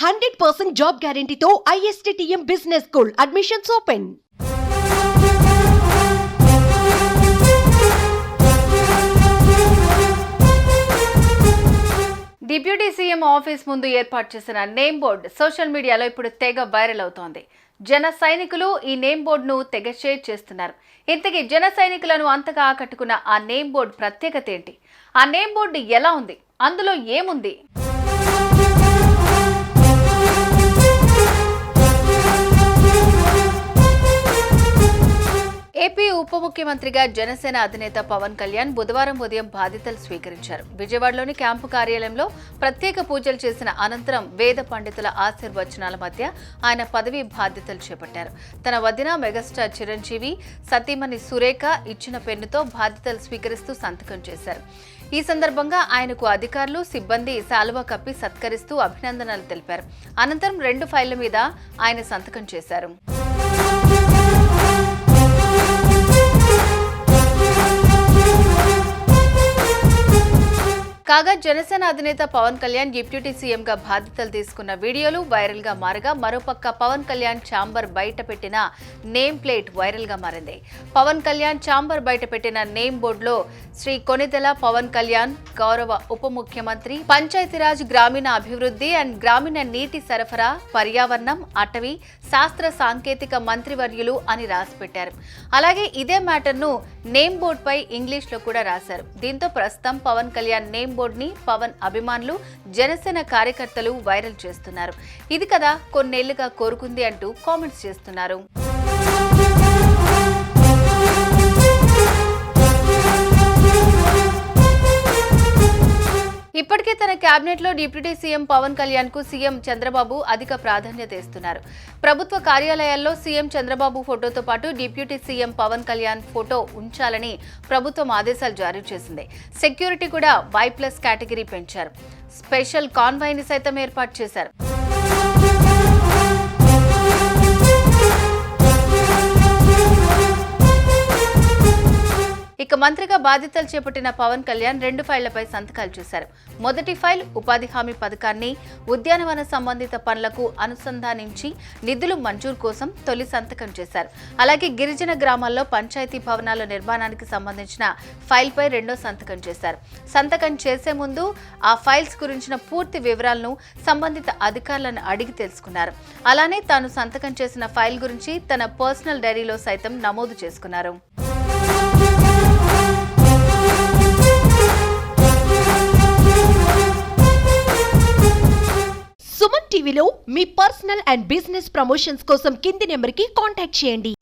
100% job గ్యారంటీతో ISTTM business school admissions open. Deputy CM office ముందు ఏర్పాటు చేసిన నేమ్ బోర్డు సోషల్ మీడియాలో ఇప్పుడు తెగ వైరల్ అవుతోంది. జన సైనికులు ఈ నేమ్ బోర్డును తెగ షేర్ చేస్తున్నారు. ఇంతకీ జన సైనికులను అంతగా ఆకట్టుకున్న ఆ నేమ్ బోర్డు ప్రత్యేకత ఏంటి? ఆ నేమ్ బోర్డు ఎలా ఉంది? అందులో ఏముంది? ఏపీ ఉప ముఖ్యమంత్రిగా జనసేన అధినేత పవన్ కళ్యాణ్ బుధవారం ఉదయం బాధ్యతలు స్వీకరించారు. విజయవాడలోని క్యాంపు కార్యాలయంలో ప్రత్యేక పూజలు చేసిన అనంతరం వేద పండితుల ఆశీర్వచనాల మధ్య ఆయన పదవీ బాధ్యతలు చేపట్టారు. తన వదిన మెగాస్టార్ చిరంజీవి సతీమణి సురేఖ ఇచ్చిన పెన్నుతో బాధ్యతలు స్వీకరిస్తూ సంతకం చేశారు. ఈ సందర్భంగా ఆయనకు అధికారులు, సిబ్బంది శాలువా కప్పి సత్కరిస్తూ అభినందనలు తెలిపారు. అనంతరం 2 ఫైళ్ల మీద ఆయన సంతకం చేశారు. కాగా జనసేన అధినేత పవన్ కళ్యాణ్ డిప్యూటీ సీఎంగా బాధ్యతలు తీసుకున్న వీడియోలు వైరల్ గా మారగా, మరోపక్క పవన్ కళ్యాణ్ ఛాంబర్ బయట పెట్టిన నేమ్ ప్లేట్ వైరల్ గా మారింది. పవన్ కళ్యాణ్ ఛాంబర్ బయట పెట్టిన నేమ్ బోర్డులో శ్రీ కొణిదెల పవన్ కళ్యాణ్ గౌరవ ఉప ముఖ్యమంత్రి, పంచాయతీరాజ్, గ్రామీణ అభివృద్ధి అండ్ గ్రామీణ నీటి సరఫరా, పర్యావరణం, అటవీ, శాస్త్ర సాంకేతిక మంత్రివర్యులు అని రాసి పెట్టారు. అలాగే ఇదే మ్యాటర్ ను నేమ్ బోర్డు పై ఇంగ్లీష్ లో కూడా రాశారు. దీంతో ప్రస్తుతం పవన్ కళ్యాణ్ నేమ్ బోర్డుని పవన్ అభిమానులు, జనసేన కార్యకర్తలు వైరల్ చేస్తున్నారు. ఇది కదా కొన్నేళ్లుగా కోరుకుంది అంటూ కామెంట్స్ చేస్తున్నారు. ఇప్పటికే తన కేబినెట్ లో డిప్యూటీ సీఎం పవన్ కళ్యాణ్ కు సీఎం చంద్రబాబు అధిక ప్రాధాన్యత ఇస్తున్నారు. ప్రభుత్వ కార్యాలయాల్లో సీఎం చంద్రబాబు ఫోటోతో పాటు deputy CM Pawan Kalyan photo ఉంచాలని ప్రభుత్వం ఆదేశాలు జారీ చేసింది. సెక్యూరిటీ కూడా Y+ కేటగిరీ పెంచారు. స్పెషల్ కాన్వాయ్ని సైతం ఏర్పాటు చేశారు. ఇక మంత్రిగా బాధ్యతలు చేపట్టిన పవన్ కళ్యాణ్ 2 ఫైళ్లపై సంతకాలు చేశారు. మొదటి ఫైల్ ఉపాధి హామీ పథకాన్ని ఉద్యానవన సంబంధిత పనులకు అనుసంధానించి నిధులు మంజూరు కోసం తొలి సంతకం చేశారు. అలాగే గిరిజన గ్రామాల్లో పంచాయతీ భవనాల నిర్మాణానికి సంబంధించిన ఫైల్పై 2వ సంతకం చేశారు. సంతకం చేసే ముందు ఆ ఫైల్స్ గురించిన పూర్తి వివరాలను సంబంధిత అధికారులను అడిగి తెలుసుకున్నారు. అలానే తాను సంతకం చేసిన ఫైల్ గురించి తన పర్సనల్ డైరీలో సైతం నమోదు చేసుకున్నారు. సుమన్ టీవీలో మీ పర్సనల్ అండ్ బిజినెస్ ప్రమోషన్స్ కోసం కింది నెంబర్కి కాంటాక్ట్ చేయండి.